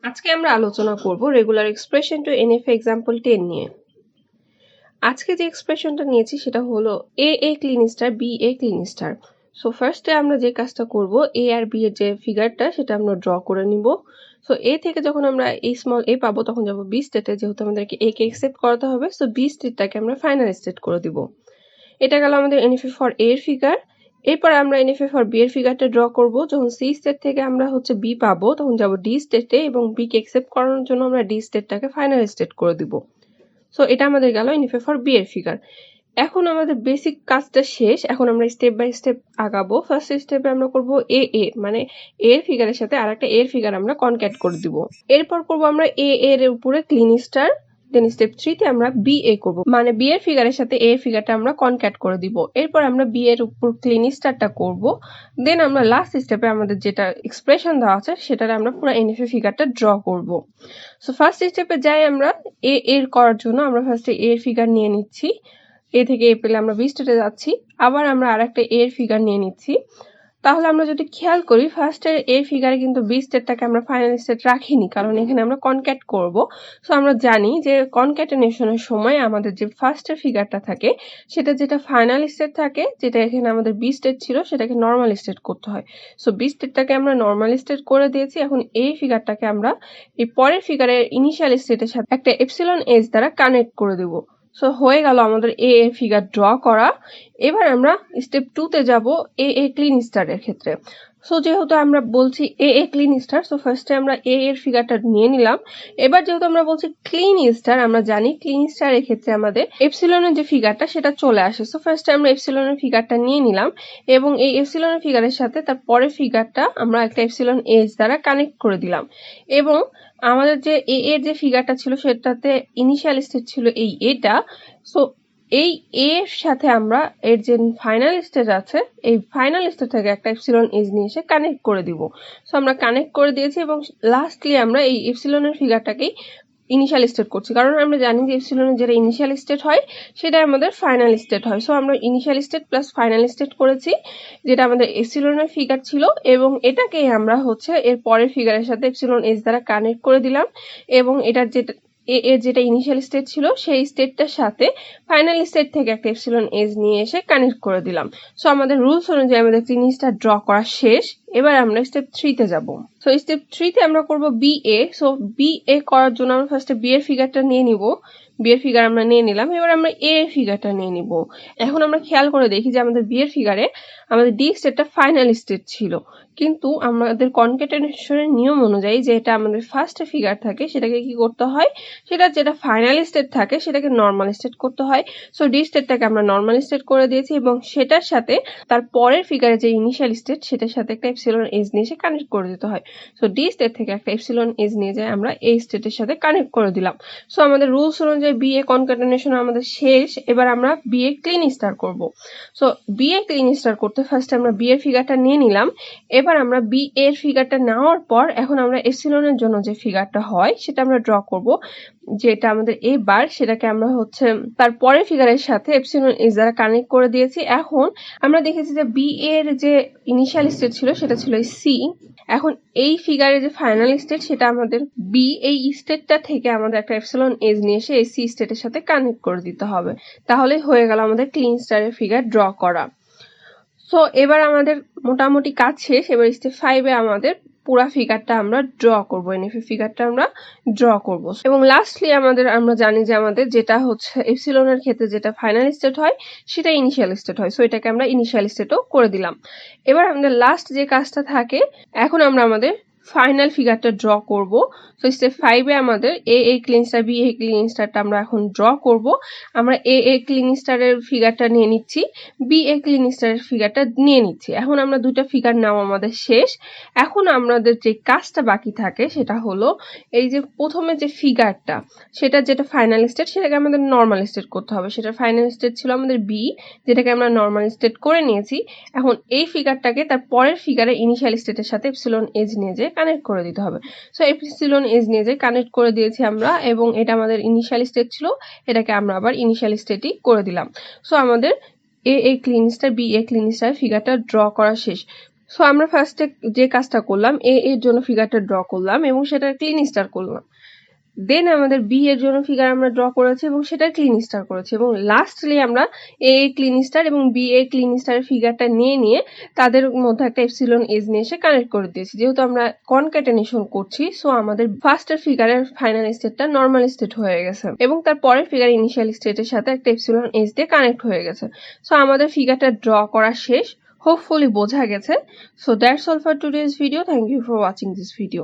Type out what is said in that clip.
আজকে আমরা আলোচনা করব regular expression two NFA example 10 নিয়ে। আজকে যে এক্সপ্রেশনটা নিয়েছি সেটা হলো a Kleene star b a Kleene star. So ফার্স্টে আমরা যে কাজটা করব a আর b এর যে ফিগারটা সেটা আমরা ড্র করে নিব। সো a থেকে যখন আমরা এই স্মল a পাবো তখন যাব b স্টেটে, যেহেতু আমাদেরকে a কে অ্যাকসেপ্ট করাতে হবে। সো b স্টেটটাকে আমরা ফাইনাল স্টেট করে দিব। এটা গেল আমাদের NFA ফর a এর ফিগার। এরপর আমরা NFA ফর b এর ফিগারটা ড্র করব। যখন c স্টেট থেকে আমরা হচ্ছে b পাবো তখন যাব d স্টেটে এবং b কে অ্যাকসেপ্ট করানোর জন্য আমরা d স্টেটটাকে ফাইনাল স্টেট করে দিব। সো এটা আমাদের গেল NFA ফর b এর ফিগার। এখন আমাদের বেসিক কাজটা শেষ। এখন আমরা স্টেপ বাই স্টেপ আগাবো। ফার্স্ট স্টেপে আমরা করব a মানে a এর ফিগারের সাথে আরেকটা a এর ফিগার আমরা কনক্যাট করে দিব। এরপর করব আমরা a এর উপরে ক্লিন স্টার। দেন স্টেপ 3 তে আমরা BA করব, মানে B এর ফিগারের সাথে A এর ফিগারটা আমরা কনক্যাট করে দিব। এরপর আমরা B এর উপর ক্লিন স্টারটা করব। দেন আমরা লাস্ট স্টেপে আমাদের যেটা এক্সপ্রেশন দেওয়া আছে সেটার আমরা পুরো NFA ফিগারটা ড্র করব। সো ফার্স্ট স্টেপে যাই আমরা A এর করার জন্য আমরা ফার্স্টে A এর ফিগার নিয়ে নিচ্ছি। A থেকে A পেলে আমরা B স্টেটে যাচ্ছি। আবার আমরা আরেকটা A এর ফিগার নিয়ে নিচ্ছি। তাহলে আমরা যদি খেয়াল করি ফার্স্টের A ফিগারে কিন্তু B স্টেটটাকে আমরা ফাইনাল স্টেট রাখিনি, কারণ এখানে আমরা কনক্যাট করব। সো আমরা জানি যে কনক্যাটেনেশনের সময় আমাদের যে ফার্স্টের ফিগারটা থাকে সেটা যেটা ফাইনাল স্টেট থাকে, যেটা এখানে আমাদের B স্টেট ছিল সেটাকে নরমাল স্টেট করতে হয়। সো B স্টেটটাকে আমরা নরমাল স্টেট করে দিয়েছি। এখন এই ফিগারটাকে আমরা এই পরের ফিগারের ইনিশিয়াল স্টেটের সাথে একটা এপসিলন এজ দ্বারা কানেক্ট করে দেব। সো হয়ে গেল আমাদের A এর ফিগার ড্র করা। এবার আমরা স্টেপ 2 তে যাব A ক্লিন স্টারের ক্ষেত্রে। সো যেহেতু আমরা বলছি A ক্লিন স্টার, সো ফার্স্টে আমরা A এর ফিগারটা নিয়ে নিলাম। এবার যেহেতু আমরা বলছি ক্লিন স্টার, আমরা জানি ক্লিন স্টারের ক্ষেত্রে আমাদের এপসিলনের যে ফিগারটা সেটা চলে আসে। সো ফার্স্টে আমরা এপসিলনের ফিগারটা নিয়ে নিলাম এবং এই এপসিলনের ফিগারের সাথে তার পরের ফিগারটা আমরা একটা এপসিলন এজ দ্বারা কানেক্ট করে দিলাম। এবং আমাদের যে A এর যে ফিগারটা ছিল সেটাতে ইনিশিয়াল স্টেট ছিল এটা। সো এই এর সাথে আমরা এর যে ফাইনাল স্টেট আছে এই ফাইনাল স্টেট থেকে একটা এপসিলন এজ নিয়ে এসে কানেক্ট করে দিব। সো আমরা কানেক্ট করে দিয়েছি এবং লাস্টলি আমরা এই এপসিলনের ফিগারটাকেই ইনিশিয়াল স্টেট করছি, কারণ আমরা জানি যে এপসিলনের যেটা ইনিশিয়াল স্টেট হয় সেটা আমাদের ফাইনাল স্টেট হয়। সো আমরা initial state plus final state করেছি, যেটা আমাদের এপসিলনের ফিগার ছিল, এবং এটাকেই আমরা হচ্ছে এর পরের ফিগারের সাথে এপসিলন এজ দ্বারা কানেক্ট করে দিলাম এবং এটার যেটা এর যেটা ইনিশিয়াল স্টেট ছিল সেই স্টেটটার সাথে ফাইনাল স্টেট থেকে একটা এপসিলন এজ নিয়ে এসে কানেক্ট করে দিলাম। সো আমাদের রুলস অনুযায়ী আমাদের জিনিসটা ড্র করা শেষ। এবার আমরা স্টেপ 3 তে যাব। সো স্টেপ 3 তে আমরা করব BA। সো BA করার জন্য আমরা ফার্স্টে B এর ফিগারটা নিয়ে নিব। B এর ফিগার আমরা নিয়ে নিলাম। এবার আমরা A এর ফিগারটা নিয়ে নিব। এখন আমরা খেয়াল করে দেখি যে আমাদের B এর ফিগারে আমাদের D স্টেটটা ফাইনাল স্টেট ছিল, কিন্তু আমাদের কনক্যাটেনেশনের নিয়ম অনুযায়ী যে এটা আমাদের ফার্স্ট ফিগার থাকে সেটাকে কি করতে হয়, সেটা যেটা ফাইনাল স্টেট থাকে সেটাকে নরমাল স্টেট করতে হয়। সো ডি স্টেটটাকে আমরা নরমাল স্টেট করে দিয়েছি এবং সেটার সাথে তার পরের ফিগারে যে ইনিশিয়াল স্টেট সেটার সাথে একটা এপসিলন এজ নিয়ে এসে কানেক্ট করে দিতে হয়। সো ডি স্টেট থেকে একটা এপসিলন এজ নিয়ে যায় আমরা এই স্টেটের সাথে কানেক্ট করে দিলাম। সো আমাদের রুলস অনুযায়ী BA কনক্যাটেনেশন আমাদের শেষ। এবার আমরা BA ক্লিন স্টার করব। সো BA ক্লিন স্টার করতে ফার্স্ট আমরা B এর ফিগারটা নিয়ে নিলাম। এবার আমরা B এর ফিগারটা নেওয়ার পর এখন আমরা এপসিলনের জন্য যে ফিগারটা হয় সেটা আমরা ড্র করব, যেটা আমাদের A বার, সেটাকে আমরা হচ্ছে তার পরের ফিগারের সাথে এপসিলন এজ দ্বারা কানেক্ট করে দিয়েছি। এখন আমরা দেখেছি যে B এর যে ইনিশিয়াল স্টেট ছিল সেটা ছিল C। এখন এই ফিগারের যে ফাইনাল স্টেট সেটা আমাদের B, এই স্টেটটা থেকে আমাদের একটা এপসিলন এজ নিয়ে এসে এই C স্টেটের সাথে কানেক্ট করে দিতে হবে। তাহলে হয়ে গেল আমাদের ক্লিন স্টারের ফিগার ড্র করা। সো এবার আমাদের মোটামুটি কাজ শেষ। এবার স্টেপ 5 এ আমাদের পুরো ফিগারটা আমরা ড্র করব, NFA ফিগারটা আমরা ড্র করব। এবং লাস্টলি আমরা জানি যে আমাদের যেটা হচ্ছে এপসিলনের ক্ষেত্রে যেটা ফাইনাল স্টেট হয় সেটা ইনিশিয়াল স্টেট হয়। সো এটাকে আমরা ইনিশিয়াল স্টেটও করে দিলাম। এবার আমাদের লাস্ট যে কাজটা থাকে, এখন আমরা আমাদের ফাইনাল ফিগারটা ড্র করব। সো স্টেপ 5 এ আমাদের A Kleene star B Kleene স্টারটা আমরা এখন ড্র করব। আমরা A ক্লিন স্টারের ফিগারটা নিয়ে নিচ্ছি, B ক্লিন স্টারের ফিগারটা নিয়ে নিচ্ছি। এখন আমরা দুইটা ফিগার নেওয়া আমাদের শেষ। এখন আমাদের যে কাজটা বাকি থাকে সেটা হলো এই যে প্রথমে যে ফিগারটা সেটা যেটা ফাইনাল স্টেট সেটাকে আমাদের নরমাল স্টেট করতে হবে। সেটা ফাইনাল স্টেট ছিল আমাদের B, যেটাকে আমরা নরমাল স্টেট করে নিয়েছি। এখন এই ফিগারটাকে তার পরের ফিগারে ইনিশিয়াল স্টেটের সাথে এপসিলন এজ নিয়ে যে কানেক্ট করে দিতে হবে। সো এপসিলন এজ নিয়ে যে কানেক্ট করে দিয়েছি আমরা, এবং এটা আমাদের ইনিশিয়াল স্টেট ছিল, এটাকে আমরা আবার ইনিশিয়াল স্টেটই করে দিলাম। সো আমাদের A Kleene star B Kleene star ফিগারটা ড্র করা শেষ। সো আমরা ফার্স্টে যে কাজটা করলাম এর জন্য ফিগারটা ড্র করলাম এবং সেটা ক্লিন স্টার করলাম। দেন আমাদের বি এর জন্য ফিগার আমরা ড্র করেছি এবং সেটা ক্লিন স্টার করেছি এবং লাস্টলি আমরা এ ক্লিন স্টার এবং বি এ ক্লিন স্টারের ফিগারটা নিয়ে তাদের মধ্যে একটা এপসিলন এজ নিয়ে এসে কানেক্ট করে দিয়েছি। যেহেতু আমরা কনক্যাটেনেশন করছি সো আমাদের ফার্স্টের ফিগারের ফাইনাল স্টেটটা নর্মাল স্টেট হয়ে গেছে এবং তার পরের ফিগার ইনিশিয়াল স্টেটের সাথে একটা এপসিলন এজ দিয়ে কানেক্ট হয়ে গেছে। সো আমাদের ফিগারটা ড্র করা শেষ। Hopefully বোঝা গেছে. So that's all for today's video. Thank you for watching this video.